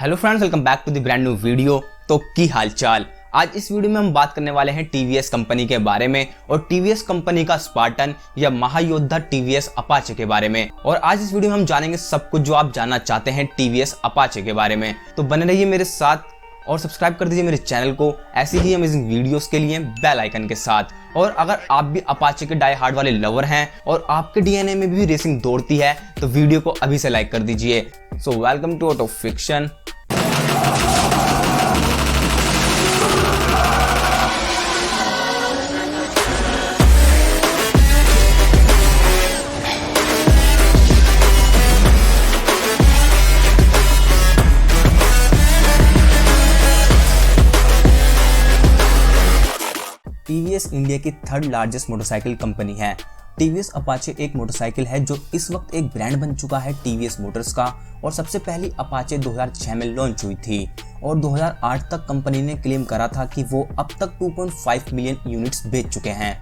Hello friends, welcome back to the brand new video. तो की हालचाल। आज इस वीडियो में हम बात करने वाले हैं टीवीएस कंपनी के बारे में और टीवीएस कंपनी का स्पार्टन या महायोद्धा टीवीएस अपाचे के बारे में। और आज इस वीडियो में हम जानेंगे सब कुछ जो आप जानना चाहते हैं टीवीएस अपाचे के बारे में। तो बने रहिए मेरे साथ और सब्सक्राइब कर दीजिए मेरे चैनल को ऐसी ही अमेजिंग वीडियोस के लिए बेल आइकन के साथ। और अगर आप भी अपाचे के डाई हार्ड वाले लवर हैं और आपके डीएनए में भी रेसिंग दौड़ती है तो वीडियो को अभी से लाइक कर दीजिए। So welcome to Auto Fiction. TVS India की थर्ड लार्जेस्ट मोटरसाइकिल कंपनी है। टीवीएस अपाचे एक मोटरसाइकिल है जो इस वक्त एक ब्रांड बन चुका है टीवीएस मोटर्स का। और सबसे पहली अपाचे 2006 में लॉन्च हुई थी और 2008 तक कंपनी ने क्लेम करा था कि वो अब तक 2.5 मिलियन यूनिट्स बेच चुके हैं।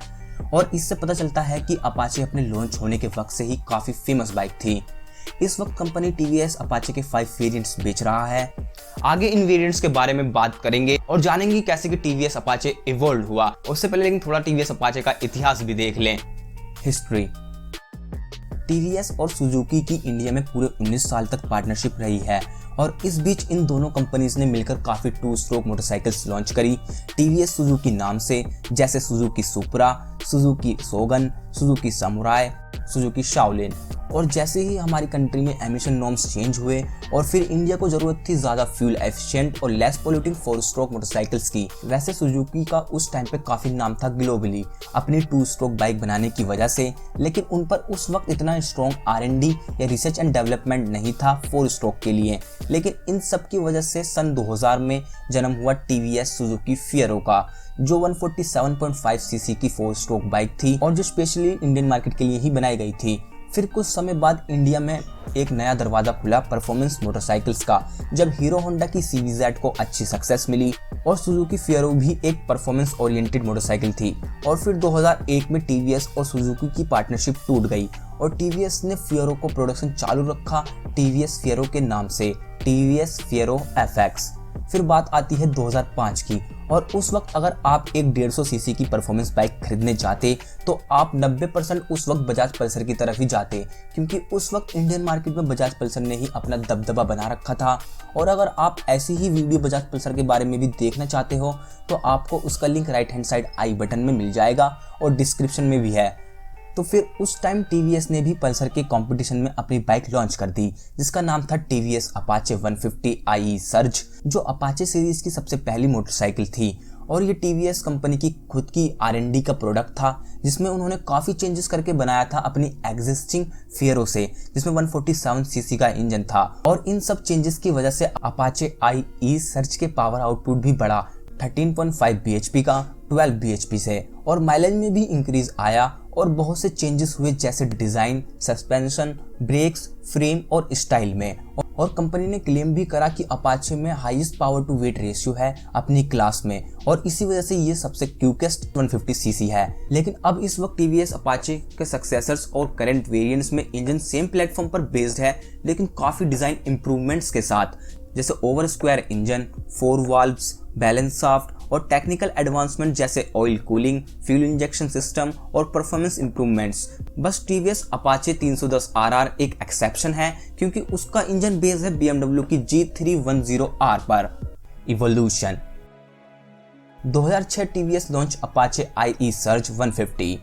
और इससे पता चलता है कि अपाचे अपने लॉन्च होने के वक्त से ही काफ़ी फेमस बाइक थी। इस वक्त कंपनी टीवीएस अपाचे के 5 वेरिएंट्स बेच रहा है। आगे इन वेरिएंट्स के बारे में बात करेंगे और जानेंगे कैसे कि टीवीएस अपाचे इवॉल्व हुआ। उससे पहले लेकिन थोड़ा टीवीएस अपाचे का इतिहास भी देख लें। हिस्ट्री। टीवीएस और सुजुकी की इंडिया में पूरे 19 साल तक पार्टनरशिप रही है और इस बीच इन दोनों कंपनीज ने मिलकर काफ़ी 2 स्ट्रोक मोटरसाइकिल्स लॉन्च करी टीवीएस सुजुकी नाम से, जैसे Suzuki Supra, Suzuki Shogun, Suzuki Samurai, Suzuki Shaolin. और जैसे ही हमारी कंट्री में एमिशन नॉर्म्स चेंज हुए और फिर इंडिया को ज़रूरत थी ज़्यादा फ्यूल एफिशिएंट और लेस पोल्यूटिंग 4 स्ट्रोक मोटरसाइकिल्स की। वैसे सुजुकी का उस टाइम पे काफ़ी नाम था ग्लोबली अपनी 2 स्ट्रोक बाइक बनाने की वजह से, लेकिन उन पर उस वक्त इतना स्ट्रॉन्ग R&D या रिसर्च एंड डेवलपमेंट नहीं था 4 स्ट्रोक के लिए। लेकिन इन सब की वजह से सन 2000 में जन्म हुआ टीवीएस सुजुकी फियरो का, जो 147.5 सीसी की 4 स्ट्रोक बाइक थी और जो स्पेशली इंडियन मार्केट के लिए ही बनाई गई थी। फिर कुछ समय बाद इंडिया में एक नया दरवाजा खुला परफॉर्मेंस मोटरसाइकिल्स का, जब हीरो होंडा की CVZ को अच्छी सक्सेस मिली और सुजुकी फियरो भी एक परफॉर्मेंस ओरिएंटेड मोटरसाइकिल थी। और फिर 2001 में टीवीएस और सुजुकी की पार्टनरशिप टूट गई और टीवीएस ने फियरो को प्रोडक्शन चालू रखा टीवीएस फियरो के नाम से, टीवीएस फियरो FX। फिर बात आती है 2005 की और उस वक्त अगर आप एक 150 सीसी की परफॉर्मेंस बाइक खरीदने जाते तो आप 90% उस वक्त बजाज पल्सर की तरफ ही जाते, क्योंकि उस वक्त इंडियन मार्केट में बजाज पल्सर ने ही अपना दबदबा बना रखा था। और अगर आप ऐसी ही वीडियो बजाज पल्सर के बारे में भी देखना चाहते हो तो आपको उसका link right hand side I button में मिल जाएगा और डिस्क्रिप्शन में भी है। तो फिर उस टाइम टीवीएस ने भी पल्सर के कंपटीशन में अपनी बाइक लॉन्च कर दी जिसका नाम था टीवीएस अपाचे 150 IE सर्ज, जो अपाचे सीरीज की सबसे पहली मोटरसाइकिल थी। और ये टीवीएस कंपनी की खुद की R&D का प्रोडक्ट था जिसमें उन्होंने काफ़ी चेंजेस करके बनाया था अपनी एग्जिस्टिंग फियरो से, जिसमें 147 सीसी का इंजन था। और इन सब चेंजेस की वजह से अपाचे IE सर्ज के पावर आउटपुट भी बढ़ा 13.5 bhp का 12 bhp से, और माइलेज में भी इंक्रीज आया और बहुत से चेंजेस हुए जैसे डिज़ाइन, सस्पेंशन, ब्रेक्स, फ्रेम और स्टाइल में। और कंपनी ने क्लेम भी करा कि अपाचे में highest power to weight ratio है अपनी क्लास में और इसी वजह से ये सबसे क्विकेस्ट 150 सीसी है। लेकिन अब इस वक्त टीवीएस अपाचे के सक्सेसर्स और करंट वेरिएंट्स में इंजन सेम प्लेटफॉर्म पर बेस्ड है, लेकिन काफ़ी डिज़ाइन इंप्रूवमेंट्स के साथ, जैसे over square engine, 4 valves, balance shaft और टेक्निकल एडवांसमेंट जैसे oil cooling, fuel injection system और परफॉर्मेंस इंप्रूवमेंट्स। बस टीवीएस अपाचे 310 RR एक एक्सेप्शन है क्योंकि उसका इंजन बेस है BMW की G310R पर। Evolution. 2006 TVS launch Apache IE surge 150।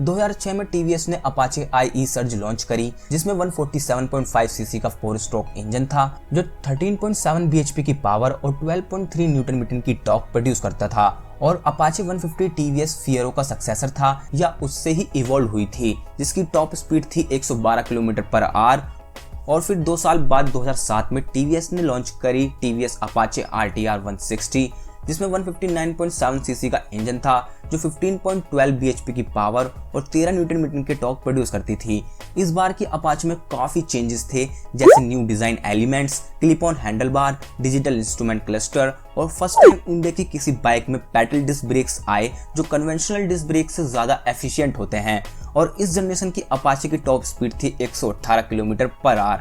2006 में टीवीएस ने अपाचे IE सर्ज लॉन्च करी जिसमें 147.5 सीसी का 4 स्ट्रोक इंजन था जो 13.7 bhp की पावर और 12.3 न्यूटन मीटर की टॉर्क प्रोड्यूस करता था। और अपाचे 150 टीवीएस फियरो का सक्सेसर था या उससे ही इवॉल्व हुई थी, जिसकी टॉप स्पीड थी 112 km/h। और फिर 2 साल बाद 2007 में टीवीएस ने लॉन्च करी टीवीएस अपाचे RTR 160 जिसमें 159.7 सीसी का इंजन था जो 15.12 bhp की पावर और 13 न्यूटन मीटर के टॉर्क प्रोड्यूस करती थी। इस बार की अपाचे में काफ़ी चेंजेस थे जैसे new design elements, clip on handle bar, digital instrument cluster और फर्स्ट टाइम इंडिया की किसी बाइक में पैडल डिस्क ब्रेक्स आए जो कन्वेंशनल डिस्क ब्रेक से ज़्यादा एफिशिएंट होते हैं। और इस जनरेशन की अपाचे की टॉप स्पीड थी 118 km/h।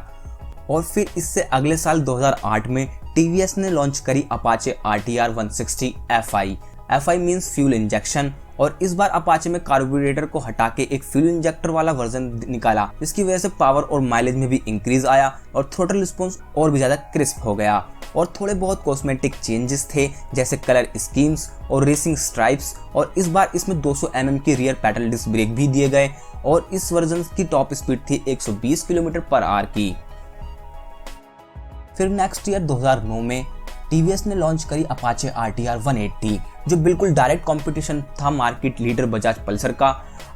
और फिर इससे अगले साल 2008 में टीवीएस ने लॉन्च करी Apache RTR 160 FI। FI means fuel injection, और इस बार अपाचे में कार्बोरेटर को हटा के एक फ्यूल इंजेक्टर वाला वर्जन निकाला, जिसकी वजह से पावर और माइलेज में भी इंक्रीज आया और थ्रोटल रिस्पॉन्स और भी ज़्यादा क्रिस्प हो गया। और थोड़े बहुत कॉस्मेटिक चेंजेस थे, जैसे कलर स्कीम्स और रेसिंग स्ट्राइप्स, और इस बार इसमें 200 mm की रियर पैडल डिस्क ब्रेक भी दिए गए, और इस वर्जन की टॉप स्पीड थी 120 km/h की। फिर नेक्स्ट ईयर 2009 में टीवीएस ने लॉन्च करी अपाचे RTR 180, जो बिल्कुल डायरेक्ट कंपटीशन था मार्केट लीडर बजाज पल्सर का।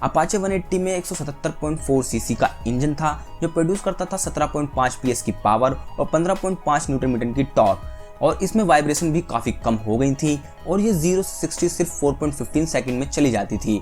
अपाचे 180 में 177.4 सीसी का इंजन था, जो प्रोड्यूस करता था 17.5 PS की पावर और 15.5 न्यूटन की टॉर्क, और इसमें वाइब्रेशन भी काफ़ी कम हो गई थी, और ये 0 से 60 सिर्फ 4.15 सेकंड में चली जाती थी।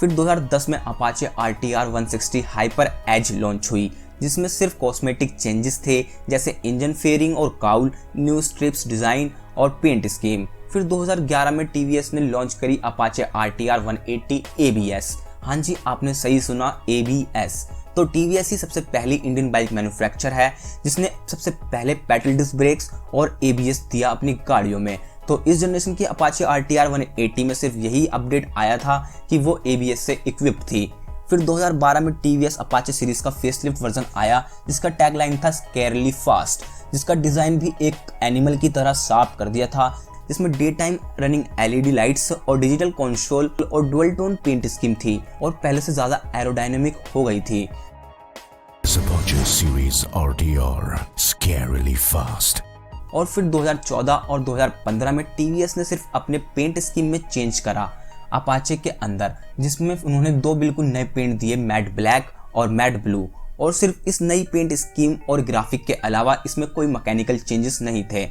फिर 2010 में Apache RTR 160 hyper edge launch हुई, जिसमें सिर्फ कॉस्मेटिक चेंजेस थे, जैसे इंजन फेयरिंग और काउल, न्यू स्ट्रिप्स डिज़ाइन और पेंट स्कीम। फिर 2011 में टीवीएस ने लॉन्च करी अपाचे RTR 180 ABS। हाँ जी, आपने सही सुना, ABS। तो टीवीएस ही सबसे पहली इंडियन बाइक मैन्युफैक्चरर है जिसने सबसे पहले पैडल डिस्क ब्रेक्स और ABS दिया अपनी गाड़ियों में। तो इस जनरेशन की अपाचे RTR 180 में सिर्फ यही अपडेट आया था कि वो ABS से इक्विप्ड थी। फिर 2012 में टीवीएस अपाचे सीरीज का फेसलिफ्ट वर्जन आया, जिसका टैगलाइन था स्कैरली फास्ट, जिसका डिज़ाइन भी एक एनिमल की तरह साफ कर दिया था, जिसमें day time running LED lights और डिजिटल कंसोल और डुअल टोन पेंट स्कीम थी, और पहले से ज़्यादा एरोडायनेमिक हो गई थी। Apache Series RTR scarily fast। और फिर 2014 और 2015 में टीवीएस ने सिर्फ अपने पेंट स्कीम में चेंज करा अपाचे के अंदर, जिसमें उन्होंने दो बिल्कुल नए पेंट दिए, मैट ब्लैक और मैट ब्लू, और सिर्फ इस नई पेंट स्कीम और ग्राफिक के अलावा इसमें कोई मैकेनिकल चेंजेस नहीं थे।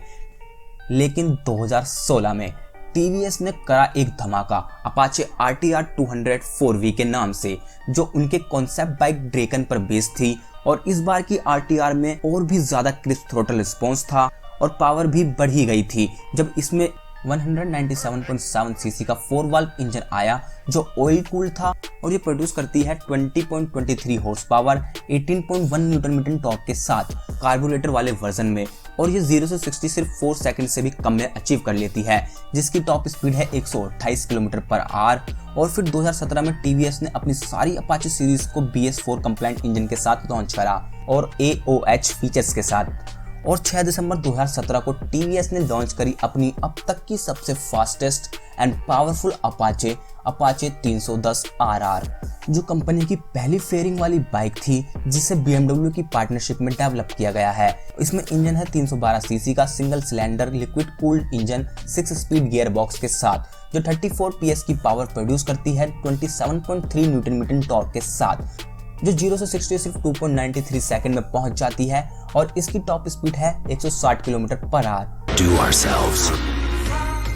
लेकिन 2016 में टीवीएस ने करा एक धमाका अपाचे RTR 200 4V के नाम से, जो उनके कॉन्सेप्ट बाइक ड्रैगन पर बेस्ड थी, और इस बार की RTR में और भी ज़्यादा क्रिस्प थ्रोटल रिस्पॉन्स था और पावर भी बढ़ी गई थी, जब इसमें 197.7 सीसी का 4 वाल्व इंजन आया, जो ऑयल कूल्ड था, और ये प्रोड्यूस करती है 20.23 horsepower 18.1 newton metre torque के साथ कार्बोरेटर वाले वर्जन में, और ये 0 से 60 सिर्फ 4 सेकंड से भी कम में अचीव कर लेती है, जिसकी टॉप स्पीड है 128 km/h। और फिर 2017 में टीवीएस ने अपनी सारी अपाचे सीरीज को BS4 कंप्लायंट इंजन के साथ लॉन्च करा और AOH फीचर्स के साथ, और 6 दिसंबर 2017 को टीवीएस ने लॉन्च करी अपनी अब तक की सबसे fastest and powerful Apache 310 RR, जो कंपनी की पहली फेयरिंग वाली बाइक थी, जिसे BMW की पार्टनरशिप में डेवलप किया गया है। इसमें इंजन है 312 सीसी का single cylinder liquid cooled engine 6 speed gear box के साथ, जो 34 PS की पावर प्रोड्यूस करती है 27.3 न्यूटन मीटर टॉर्क के साथ, जो 0 से 60 सिर्फ 2.93 सेकंड में पहुंच जाती है, और इसकी टॉप स्पीड है 160 km/h। Do ourselves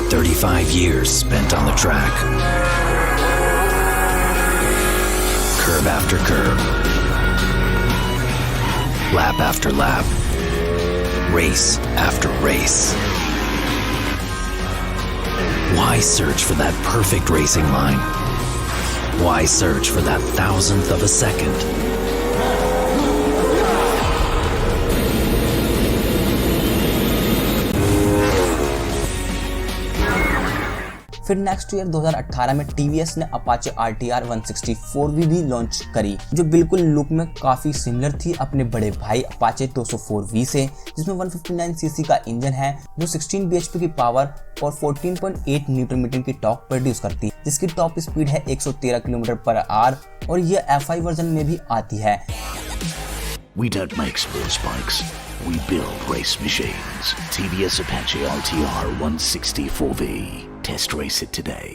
35 years spent on the track, curve after curve, lap after lap, race after race. Why search for that perfect racing line? Why search for that thousandth of a second? फिर next year 2018 में TVS ने Apache RTR 160 4V भी launch करी, जो बिल्कुल look में काफ़ी similar थी अपने बड़े भाई अपाचे 204V से, जिसमें 159 सीसी का इंजन है, जो 16 bhp की पावर और 14.8 न्यूटन मीटर की टॉर्क प्रोड्यूस करती है, जिसकी टॉप स्पीड है 113 km/h, और ये FI वर्जन में भी आती है। We don't make sports bikes, we build race machines. TVS Apache RTR 160 4V. Test race it today.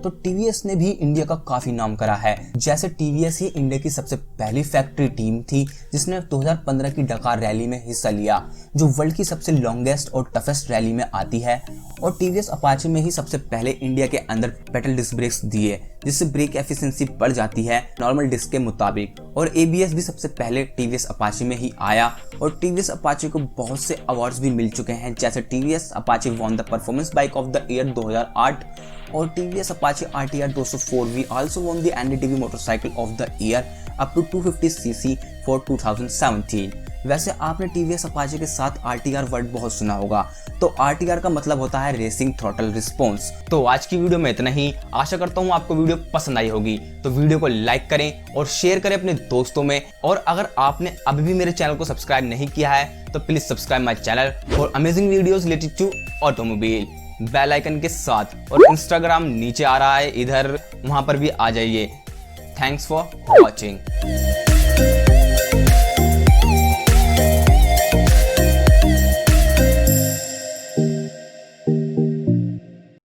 तो टीवीएस ने भी इंडिया का काफी नाम करा है, जैसे टीवीएस ही इंडिया की सबसे पहली फैक्ट्री टीम थी जिसने 2015 की डकार रैली में हिस्सा लिया, जो वर्ल्ड की सबसे लॉन्गेस्ट और टफेस्ट रैली में आती है, और टीवीएस अपाचे में ही सबसे पहले इंडिया के अंदर पैडल डिस्क ब्रेक्स दिए, जिससे ब्रेक एफिशिएंसी बढ़ जाती है नॉर्मल डिस्क के मुताबिक, और ABS भी सबसे पहले टीवीएस अपाचे में ही आया, और टीवीएस अपाचे को बहुत से अवार्ड्स भी मिल चुके हैं, जैसे TVS Apache won the performance bike of the year 2008, और TVS Apache RTR 204V also won the NDTV motorcycle of the year up to 250cc for 2017. वैसे आपने टीवीएस अपाचे के साथ आरटीआर वर्ड बहुत सुना होगा। तो आरटीआर का मतलब होता है रेसिंग थ्रॉटल रिस्पॉन्स। तो आज की वीडियो में इतना ही। आशा करता हूँ आपको वीडियो पसंद आई होगी। तो वीडियो को लाइक करें और शेयर करें अपने दोस्तों में। और अगर आपने अभी भी मेरे चैनल को सब्सक्राइब नहीं किया है तो please subscribe my channel for amazing videos related to automobile, bell icon के साथ। और इंस्टाग्राम नीचे आ रहा है इधर, वहां पर भी आ जाइए। Thanks for watching.